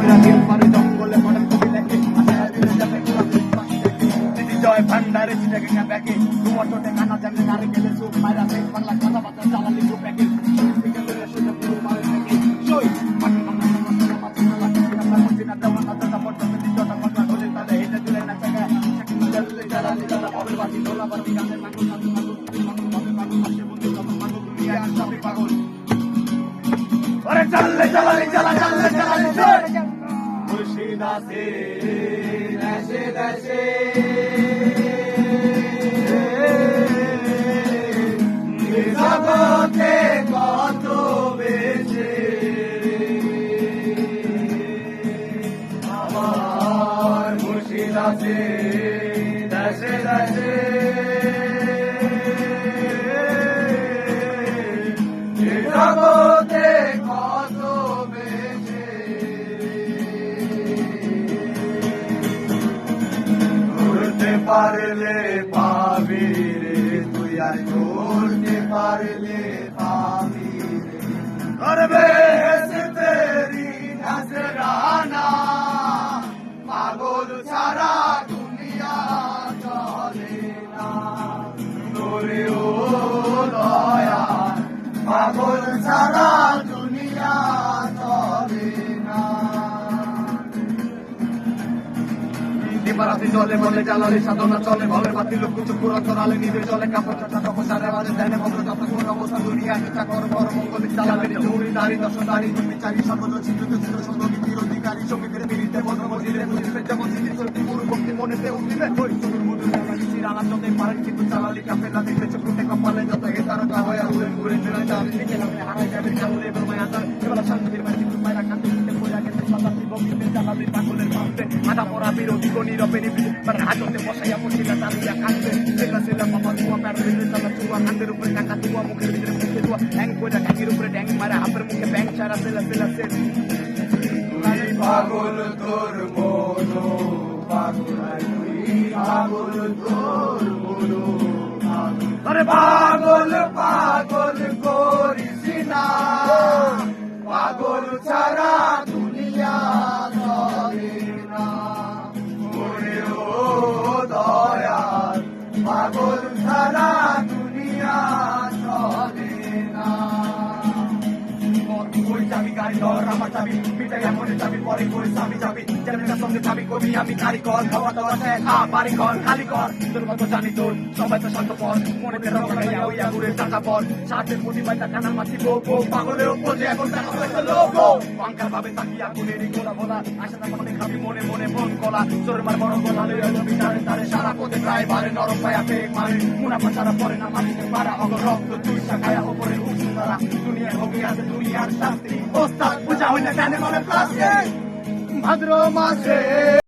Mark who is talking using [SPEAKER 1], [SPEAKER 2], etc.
[SPEAKER 1] জঙ্গলে মডেল কবি লেখে জয় ভান্ডারে চিটাগাঙ্গা ব্যাগে তোমার টোটে কানা জানে নারে গেলে সুপ মাইরা ফেক বাংলা কথাবার্তা চালালি গ্রুপ ব্যাগে চাললে চালালি চালা চাললে চালালি মুর্শিদ আছে দেশে দেশে জগতে কত বেশে আমার মুর্শিদ আছে দেশে দেশে জগতে কত বেশে ধরতে পারলে পাবি রে তুই আর ধরতে পারলে পাবি রে করবে তেরি নজরানা পাগল সারা দুনিয়া চলে না তোরে ও দয়া পাগল সারা দুনিয়া চলে না দিবারাতি চলে বলে জ্বালালে সাধনা চলে ভবের বাতি লোক কিছু পুরন করালে নিজের চলে কাপড় চাটা তপসারে মাঝে দেয় ভদ্র তত কোন অবস্থা দুনিয়া চিন্তা কর বড় মঙ্গল চালাবে চৌরি দাঁড়ি দর্শনারী বিচারী সর্বদ চিন্তিত ছিল সঙ্গী অধিকারী সঙ্গীতের বিরুদ্ধে ভদ্র মজিরে বুঝবে যেমন স্মৃতি পুরো ভক্তি মনেতে উঠিবে ওই চতুর মধুর জানালির আনন্দতে পারেন কিন্তু চালালি কাপেলা দেখলে চোখে কপালে যত হে তারকা হয়ে উড়ে ঘুরে ফিরে যাবে দিকে লাগলে হারাই যাবে চালুরে বমায় আসার এবার শান্তির মাঝে কিন্তু মায়েরা কান্দে কিন্তু পড়ে গেছে সাদাতি বগিতে চালালি পাগলের পাশে আধা পড়া বিরোধী গণি রবে নিবি মানে হাততে বসাইয়া পড়ছিলা চালিয়া কাঁদছে সেলা সেলা মামা তুয়া প্যারের ভিতরে চালা চুয়া কাঁদের উপরে টাকা তুয়া মুখের ভিতরে মুখে তুয়া ট্যাং কইরা ট্যাঙ্গের উপরে ট্যাং মারা হাতের মুখে ব্যাং ছাড়া সেলা সেলা সে পাগল তোর মনো পাগল পাগল তোর মনো আরে পাগল পাগল করিস না পাগল ছাড়া দুনিয়া চলে না ওরে ও দয়া পাগল ছাড়া দুনিয়া চলে না ওই চাবি গাড়ি ধর আমার চাবি মিটাই এমনের চাবি পরে করে চাবি চাবি জেনারেটার সঙ্গে চাবি কবি আমি কারিগর খাওয়া দাওয়া বাড়ি ঘর খালি কর তোর মতো জানি তোর সবাই তো শান্ত পর মনে রঙাইয়া ওই আগুরের চাটা পর সাথে প্রতি বাইটা কানার মাছি বো বো পাগলের উপরে এখন টাকা পয়সা লোগো পাঙ্কার ভাবে তাকিয়ে আগুনের গোলা বলা আশা না মনে খাবি মনে মনে মন কলা চোরমার বড় গলা লইয়া নবী তারে তারে সারা পথে প্রায় বারে নরম পায়া পেক মারে মুনাফা ছাড়া পরে না মাটিতে পারা অগর রক্ত তুই শাখায়া উপরে উঠছে তারা দুনিয়ার হবি আছে দুনিয়ার শাস্তি ওস্তাদ বুঝা হইলে জানে মনে প্লাস্টিক ভাদ্র মাসে